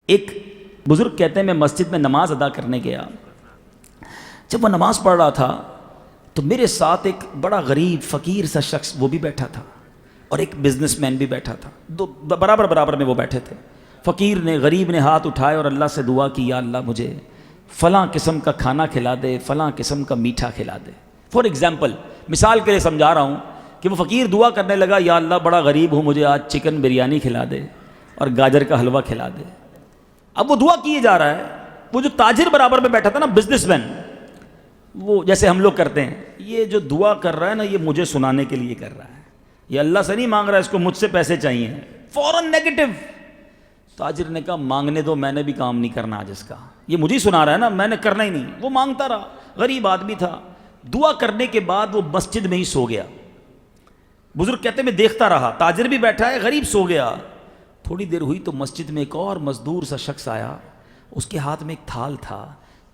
ایک بزرگ کہتے ہیں میں مسجد میں نماز ادا کرنے گیا. جب وہ نماز پڑھ رہا تھا تو میرے ساتھ ایک بڑا غریب فقیر سا شخص وہ بھی بیٹھا تھا اور ایک بزنس مین بھی بیٹھا تھا. دو برابر میں وہ بیٹھے تھے. فقیر نے غریب نے ہاتھ اٹھائے اور اللہ سے دعا کی، یا اللہ مجھے فلاں قسم کا کھانا کھلا دے، فلاں قسم کا میٹھا کھلا دے. فار ایگزامپل، مثال کے لیے سمجھا رہا ہوں کہ وہ فقیر دعا کرنے لگا، یا اللہ بڑا غریب ہوں، مجھے آج چکن بریانی کھلا دے اور گاجر کا حلوہ کھلا دے. اب وہ دعا کیے جا رہا ہے. وہ جو تاجر برابر میں بیٹھا تھا نا، بزنس مین، وہ جیسے ہم لوگ کرتے ہیں، یہ جو دعا کر رہا ہے نا، یہ مجھے سنانے کے لیے کر رہا ہے، یہ اللہ سے نہیں مانگ رہا ہے، اس کو مجھ سے پیسے چاہیے. فوراً نیگیٹو. تاجر نے کہا مانگنے دو، میں نے بھی کام نہیں کرنا آج اس کا، یہ مجھے ہی سنا رہا ہے نا، میں نے کرنا ہی نہیں. وہ مانگتا رہا، غریب آدمی تھا. دعا کرنے کے بعد وہ مسجد میں ہی سو گیا. بزرگ کہتے میں دیکھتا رہا، تاجر بھی بیٹھا ہے، غریب سو گیا. تھوڑی دیر ہوئی تو مسجد میں ایک اور مزدور سا شخص آیا. اس کے ہاتھ میں ایک تھال تھا،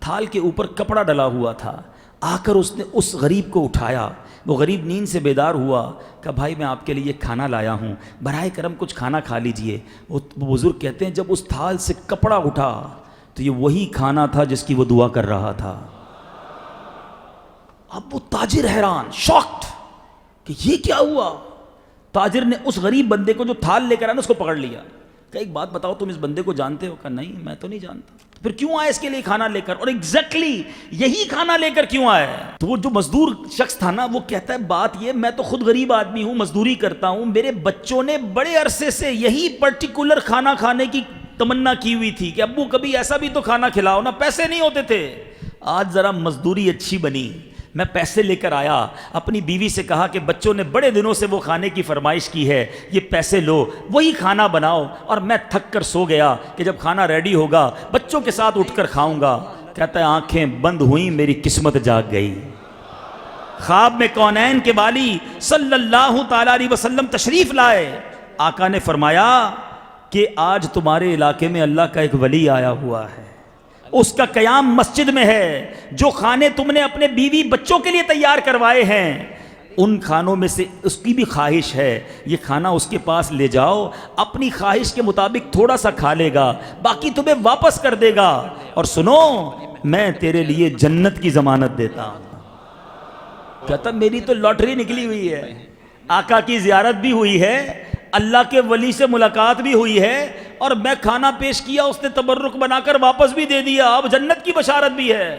تھال کے اوپر کپڑا ڈلا ہوا تھا. آ کر اس نے اس غریب کو اٹھایا. وہ غریب نیند سے بیدار ہوا، کہ بھائی میں آپ کے لیے کھانا لایا ہوں، براہ کرم کچھ کھانا کھا لیجئے. وہ بزرگ کہتے ہیں جب اس تھال سے کپڑا اٹھا تو یہ وہی کھانا تھا جس کی وہ دعا کر رہا تھا. اب وہ تاجر حیران، شاکڈ کہ یہ کیا ہوا. تاجر نے اس غریب بندے کو جو تھال لے کر آیا نا، اس کو پکڑ لیا. کہ ایک بات بتاؤ، تم اس بندے کو جانتے ہو؟ کہا نہیں، میں تو نہیں جانتا. پھر کیوں آئے اس کے لیے کھانا لے کر؟ اور ایگزیکٹلی یہی کھانا لے کر کیوں آئے؟ تو وہ جو مزدور شخص تھا نا، وہ کہتا ہے بات یہ، میں تو خود غریب آدمی ہوں، مزدوری کرتا ہوں، میرے بچوں نے بڑے عرصے سے یہی پرٹیکولر کھانا کھانے کی تمنا کی ہوئی تھی کہ ابو کبھی ایسا بھی تو کھانا کھلاؤ نا. پیسے نہیں ہوتے تھے، آج ذرا مزدوری اچھی بنی، میں پیسے لے کر آیا. اپنی بیوی سے کہا کہ بچوں نے بڑے دنوں سے وہ کھانے کی فرمائش کی ہے، یہ پیسے لو، وہی کھانا بناؤ. اور میں تھک کر سو گیا کہ جب کھانا ریڈی ہوگا بچوں کے ساتھ اٹھ کر کھاؤں گا. کہتا ہے آنکھیں بند ہوئیں، میری قسمت جاگ گئی. خواب میں کونین کے والی صلی اللہ تعالی علیہ وسلم تشریف لائے. آقا نے فرمایا کہ آج تمہارے علاقے میں اللہ کا ایک ولی آیا ہوا ہے، اس کا قیام مسجد میں ہے. جو کھانے تم نے اپنے بیوی بچوں کے لیے تیار کروائے ہیں، ان کھانوں میں سے اس کی بھی خواہش ہے، یہ کھانا اس کے پاس لے جاؤ، اپنی خواہش کے مطابق تھوڑا سا کھا لے گا، باقی تمہیں واپس کر دے گا. اور سنو، میں تیرے لیے جنت کی ضمانت دیتا ہوں. کہتا میری تو لاٹری نکلی ہوئی ہے، آقا کی زیارت بھی ہوئی ہے، اللہ کے ولی سے ملاقات بھی ہوئی ہے، اور میں کھانا پیش کیا، اس نے تبرک بنا کر واپس بھی دے دیا، اب جنت کی بشارت بھی ہے.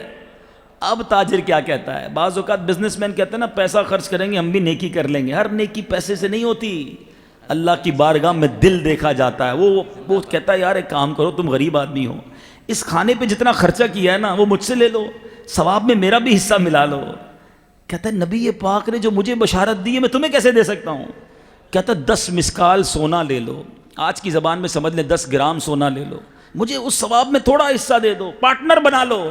اب تاجر کیا کہتا ہے؟ بعض اوقات بزنس مین کہتے ہیں نا، پیسہ خرچ کریں گے ہم بھی نیکی کر لیں گے. ہر نیکی پیسے سے نہیں ہوتی، اللہ کی بارگاہ میں دل دیکھا جاتا ہے. وہ کہتا ہے یار ایک کام کرو، تم غریب آدمی ہو، اس کھانے پہ جتنا خرچہ کیا ہے نا وہ مجھ سے لے لو، ثواب میں میرا بھی حصہ ملا لو. کہتا ہے نبی پاک نے جو مجھے بشارت دی ہے میں تمہیں کیسے دے سکتا ہوں؟ کہتا 10 مسکال سونا لے لو، آج کی زبان میں سمجھ لیں 10 گرام سونا لے لو، مجھے اس ثواب میں تھوڑا حصہ دے دو، پارٹنر بنا لو.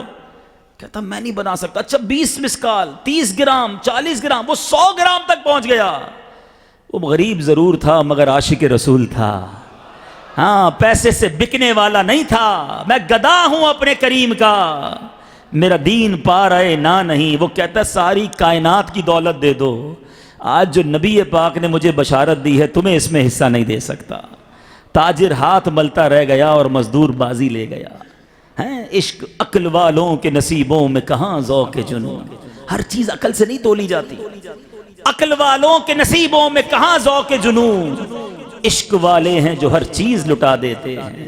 کہتا میں نہیں بنا سکتا. اچھا 20 مسکال، 30 گرام، 40 گرام، وہ 100 گرام تک پہنچ گیا. وہ غریب ضرور تھا مگر عاشق رسول تھا. ہاں، پیسے سے بکنے والا نہیں تھا. میں گدا ہوں اپنے کریم کا، میرا دین پا رہے نہ نہیں. وہ کہتا ساری کائنات کی دولت دے دو، آج جو نبی پاک نے مجھے بشارت دی ہے تمہیں اس میں حصہ نہیں دے سکتا. تاجر ہاتھ ملتا رہ گیا اور مزدور بازی لے گیا. عشق عقل والوں کے نصیبوں میں کہاں ذوق جنون. ہر چیز عقل سے نہیں تولی جاتی. عقل والوں کے نصیبوں میں کہاں ذوق جنون. عشق والے ہیں جو ہر چیز لٹا دیتے ہیں.